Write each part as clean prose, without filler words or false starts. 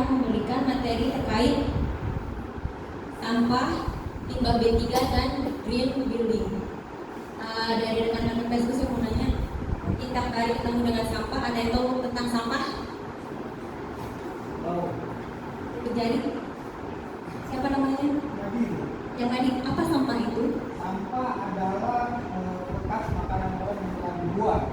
akan memberikan materi terkait sampah, limbah B3 dan green building. Dari rekan-rekan Facebook saya mau nanya, kita kali ketemu dengan sampah, ada yang tahu tentang sampah? Jadi siapa namanya? Yang tadi, apa sampah itu? Sampah adalah bekas makanan hewan yang telah dibuang.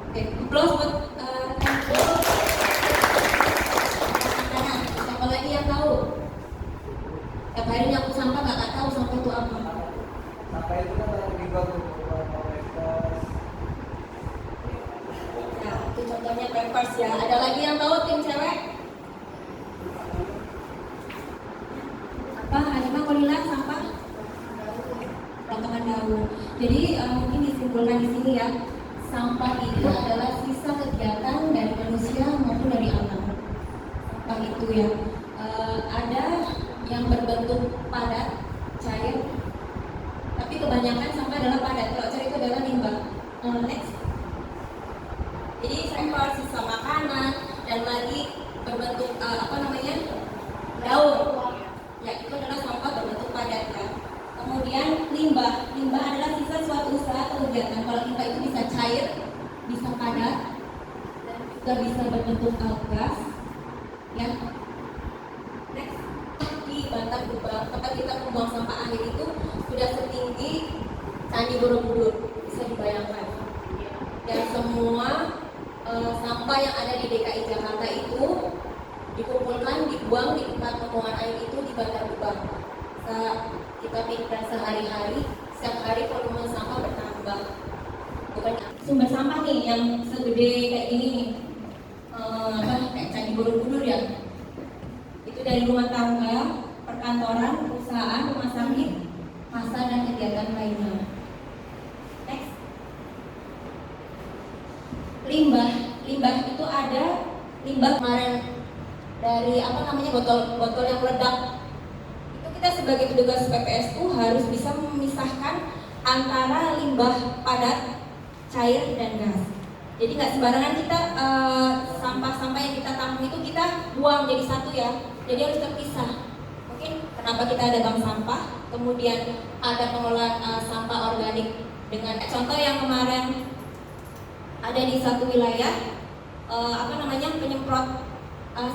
Oke, close buat siapa lagi yang tahu? Tiap hari nyapu sampah nggak tahu sampah itu apa? Sampah itu kan kalau dibuang untuk Pampers. Nah, itu contohnya Pampers ya. Ada lagi yang tahu tim cewek? Apa? Ada apa Kolila sampah? Potongan daun. Jadi mungkin disimpulkan di sini ya. Sampah itu adalah sisa kegiatan dari manusia maupun dari alam. Sampah itu ya ada yang berbentuk padat, cair, tapi kebanyakan sampah adalah padat. Kalau cair itu adalah limbah. Next. Jadi sampah sisa makanan dan lagi berbentuk daun. Ya, itu adalah sampah berbentuk padat ya. Kemudian limbah adalah sisa suatu usaha atau kegiatan. Kalau limbah itu bisa cair, bisa padat, dan juga bisa berbentuk gas. Ya. Next, di Bantar Gebang, tempat kita membuang sampah akhir itu sudah setinggi Candi Borobudur, bisa dibayangkan. Dan semua sampah yang ada di DKI Jakarta itu dikumpulkan, dibuang di tempat pembuangan air itu di Bantar Gebang. Kita pikirkan sehari-hari, setiap hari volume sampah bertambah. Bukan sumber sampah nih yang segede kayak gini nih, kayak Candi Borobudur ya. Itu dari rumah tangga, perkantoran, perusahaan, rumah sakit, masa dan kegiatan lainnya. Next. Limbah itu ada limbah kemarin dari botol yang meledak. Itu kita sebagai petugas PPSU harus bisa memisahkan antara limbah padat, cair dan gas. Jadi nggak sembarangan kita sampah-sampah yang kita tampung itu kita buang jadi satu ya. Jadi harus terpisah. Mungkin kenapa kita ada bank sampah, kemudian ada pengelolaan sampah organik dengan contoh yang kemarin ada di satu wilayah penyemprot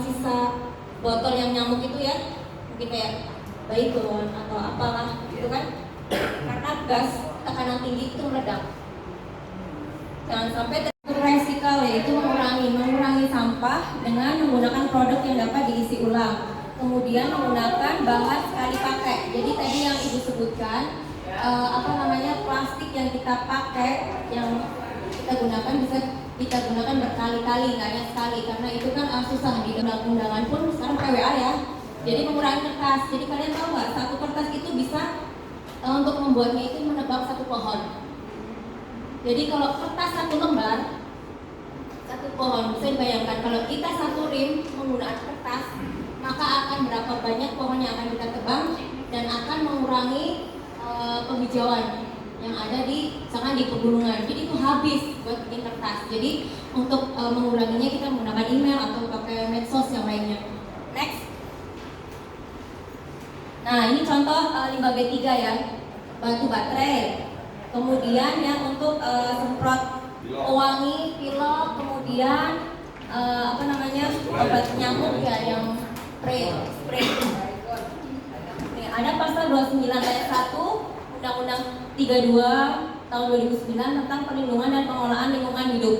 sisa botol yang nyamuk itu ya, mungkin kayak baygon atau apalah gitu kan, karena gas tekanan tinggi itu meledak. Jangan sampai resikal, yaitu mengurangi sampah dengan menggunakan produk yang dapat diisi ulang, kemudian menggunakan bahan sekali pakai. Jadi tadi yang Ibu sebutkan plastik yang kita pakai, yang kita gunakan bisa kita gunakan berkali-kali, nggak hanya sekali, karena itu kan susah di undang-undangan pun sekarang PWA ya. Jadi mengurangi kertas. Jadi kalian tahu nggak, satu kertas itu bisa untuk membuatnya itu menebang satu pohon. Jadi kalau kertas satu lembar, satu pohon, bisa dibayangkan kalau kita satu rim menggunakan kertas, maka akan berapa banyak pohon yang akan kita tebang dan akan mengurangi penghijauan yang ada di pegunungan. Jadi itu habis buat bikin kertas. Jadi untuk menguranginya kita menggunakan email atau pakai medsos yang lainnya. Next. Nah, ini contoh limbah B3 ya, batu baterai. Kemudian yang untuk semprot pewangi, pilok, kemudian obat nyamuk ya, yang spray. Nih, ada pasal 29 ayat 1 Undang-Undang 32 tahun 2009 tentang perlindungan dan pengelolaan lingkungan hidup.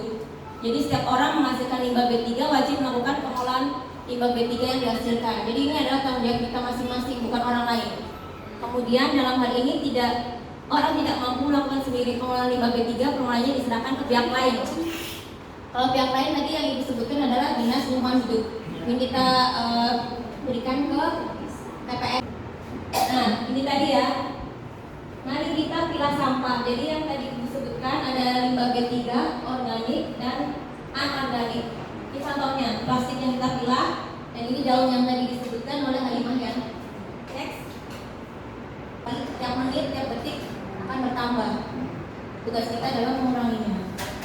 Jadi setiap orang menghasilkan limbah B3 wajib melakukan pengolahan limbah B3 yang dihasilkan. Jadi ini adalah tanggung jawab kita masing-masing, bukan orang lain. Kemudian dalam hal ini orang tidak mampu melakukan sendiri pengolahan limbah B3, pengolahannya diserahkan ke pihak lain. Kalau pihak lain tadi yang disebutkan adalah Dinas Lingkungan Hidup. Ini kita berikan ke TPS. Nah, ini tadi ya. Mari kita pilah sampah. Jadi yang tadi disebutkan ada limbah B3, organik dan anorganik. Ini contohnya plastik yang kita pilah, dan ini daun yang tadi disebutkan oleh Halimah ya. Next. Tiap menit, tiap detik akan bertambah. Tugas kita adalah menguranginya.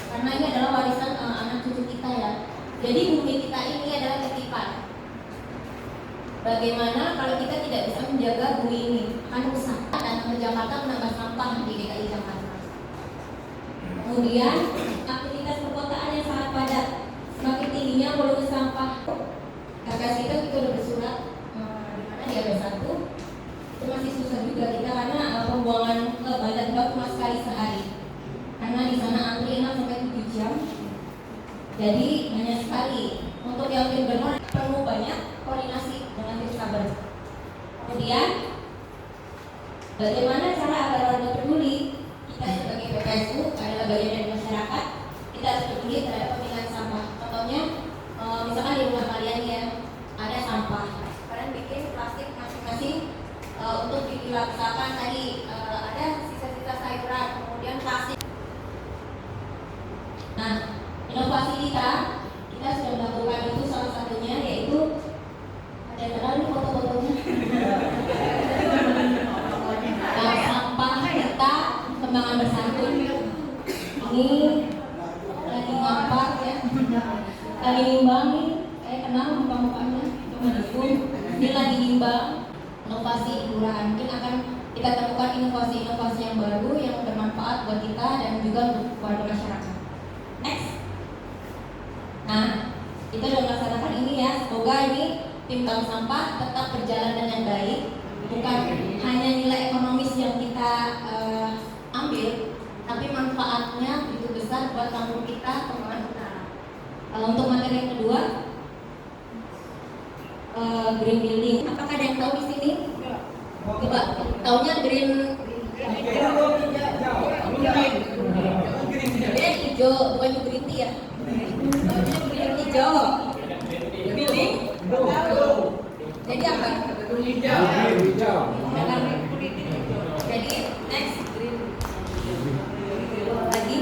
Karena ini adalah warisan anak cucu kita ya. Jadi bumi kita ini adalah titipan. bagaimana kalau kita tidak bisa menjaga bumi ini akan rusak dan Jakarta menambah sampah di DKI Jakarta. Kemudian aktivitas perkotaan yang sangat padat, semakin tingginya volume sampah. KKS kita udah bersurat di mana di AB1 itu masih susah juga kita karena pembuangan ke badan bak cuma sekali sehari karena di sana antri 6 sampai 7 jam. Jadi banyak sekali. Untuk yang tim donor perlu banyak koordinasi dengan tim saber. Kemudian bagaimana cara agar warga peduli? Kita sebagai PPSU adalah bagian dari masyarakat. Kita harus peduli terhadap pemilahan sampah. Contohnya, misalkan di rumah kalian ya ada sampah, kalian bikin plastik masing-masing untuk dipilah. Misalkan tadi ada sisa-sisa sayuran, kemudian plastik. Nah, inovasi kita sudah melakukan itu, salah satunya yaitu ada yang kenal nih foto-fotonya. Sampah kita kembangan bersantun. Ini lagi ngampar ya, lagi nimbang nih. Kenal muka-mukanya, cuma dipun. Ini lagi nimbang inovasi kelurahan. Mungkin akan kita temukan inovasi-inovasi yang baru yang bermanfaat buat kita dan juga untuk warga masyarakat. Next. Nah, kita sudah melaksanakan ini ya. Semoga ini tim bank sampah tetap berjalan dengan baik. Bukan hanya nilai ekonomis yang kita ambil, tapi manfaatnya begitu besar buat kampung kita, Kembangan Utara. Kalau untuk materi yang kedua, green building. Apakah ada yang tahu di sini? Coba, taunya green hijau, bukan green tea ya? Green hijau. Building. Jadi apa? Hijau. Jadi next lagi.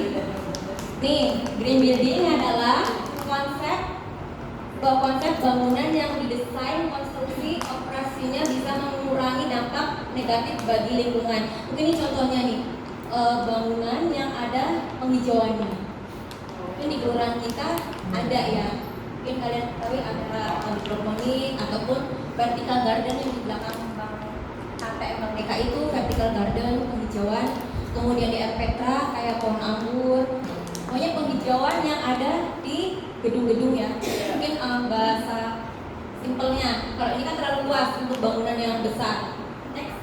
Nih, green building adalah konsep bangunan yang didesain konstruksi operasinya bisa mengurangi dampak negatif bagi lingkungan. Mungkin ini contohnya nih, bangunan yang ada penghijauannya. Mungkin di kelurahan kita ada ya. Mungkin kalian tahu ada hidroponik ataupun vertical garden yang di belakang KTM Merdeka itu vertical garden penghijauan. Kemudian di Petra kayak pohon anggur. Pokoknya penghijauan yang ada di gedung-gedung ya. Mungkin bahasa simpelnya. Kalau ini kan terlalu luas untuk bangunan yang besar. Next.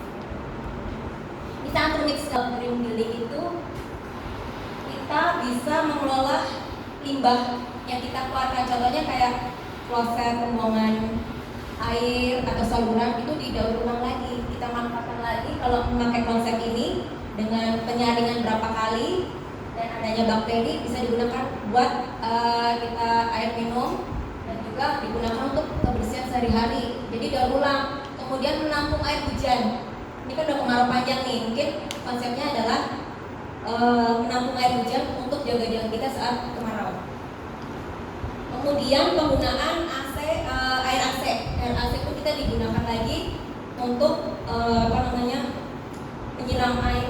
Kita atur mix green building itu kita bisa mengelola limbah yang kita keluarkan. Contohnya kayak kloset pembuangan air atau saluran itu didaur ulang lagi, kita manfaatkan lagi. Kalau memakai konsep ini dengan penyaringan berapa kali dan adanya bakteri bisa digunakan buat kita air minum dan juga digunakan untuk kebersihan sehari-hari. Jadi daur ulang. Kemudian menampung air hujan. Ini kan udah kemarau panjang nih. Mungkin konsepnya adalah menampung air hujan untuk jaga-jaga kita saat kemarau. Kemudian penggunaan air AC itu kita digunakan lagi untuk penyiram air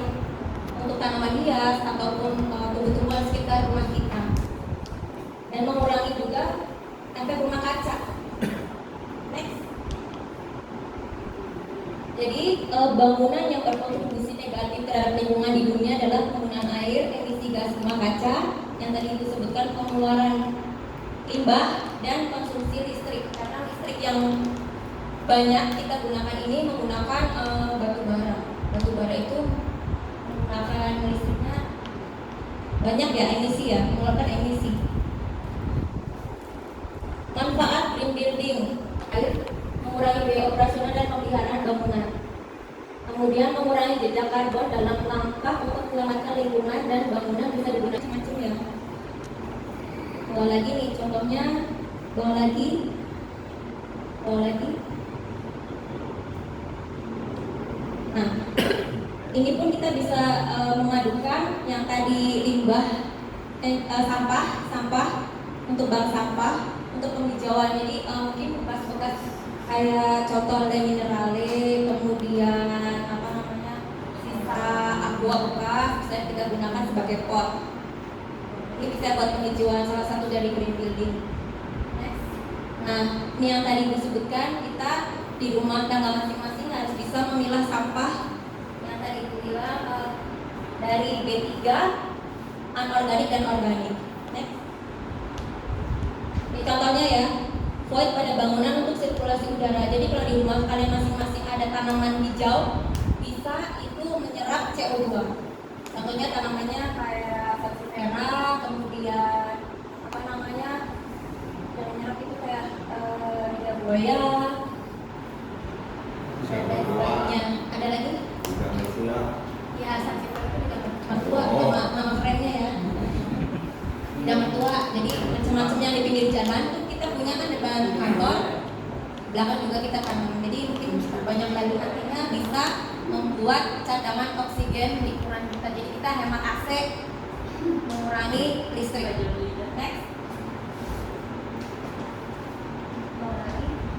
untuk tanaman hias ataupun tumbuh-tumbuhan sekitar rumah kita, dan mengurangi juga efek rumah kaca. Next. Jadi bangunan yang berkontribusi negatif terhadap lingkungan di dunia adalah penggunaan air, emisi gas rumah kaca yang tadi disebutkan, pengeluaran limbah, dan konsumsi listrik. Karena listrik yang banyak kita gunakan ini menggunakan batu bara. Batu bara itu menggunakan listriknya banyak ya, emisi ya, mengeluarkan emisi. Manfaat green building, mengurangi biaya operasional dan pemeliharaan bangunan. Kemudian mengurangi jejak karbon dalam langkah untuk menyelamatkan lingkungan, dan bangunan bisa digunakan macam-macam ya. Bawah lagi nih contohnya, bawah lagi. Nah, ini pun kita bisa mengadukan yang tadi limbah, sampah untuk bank sampah, untuk penghijauan. Jadi mungkin bekas-bekas kayak contoh ada minerale, kemudian sisa aqua bekas bisa kita gunakan sebagai pot. Ini bisa buat penghijauan, salah satu dari green building. Next. Nah, ini yang tadi disebutkan, kita di rumah tangga masing-masing harus bisa memilah sampah yang tadi dibilang dari B3, anorganik dan organik. Next. Ini contohnya ya, void pada bangunan untuk sirkulasi udara. Jadi kalau di rumah kalian masing-masing ada tanaman hijau, bisa itu menyerap CO2. Contohnya tanamannya kayak sansevieria, kemudian apa namanya yang menyerap itu kayak lidah buaya dan lain sebagainya. Ada lagi? Ya, sansevieria itu juga mertua, nama kerennya ya. Lidah mertua. Jadi macam-macam yang di pinggir jalan tuh kita punya kan depan kantor, belakang juga kita tanam. Jadi mungkin banyak lagi artinya bisa membuat cadangan oksigen di ukuran kita. Jadi kita hemat AC, mengurangi listrik. Next.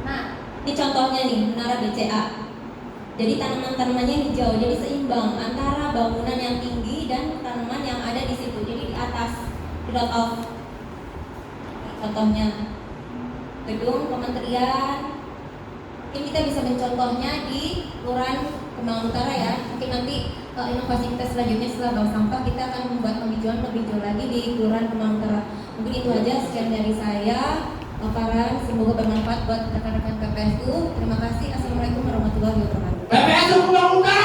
Nah, ini contohnya nih menara BCA. Jadi tanaman-tanamannya hijau, jadi seimbang antara bangunan yang tinggi dan tanaman yang ada di situ. Jadi di atas, drop off. Contohnya gedung kementerian. Mungkin kita bisa mencontohnya di Kelurahan Kembangan Utara ya. Mungkin nanti inovasi kita selanjutnya setelah bank sampah kita akan membuat penghijauan lebih jauh lagi di Kelurahan Kembangan Utara. Mungkin itu aja sekian dari saya. Paparan semoga bermanfaat buat rekan-rekan PPSU. Terima kasih. Assalamualaikum warahmatullahi wabarakatuh. PPSU Kembangan Utara.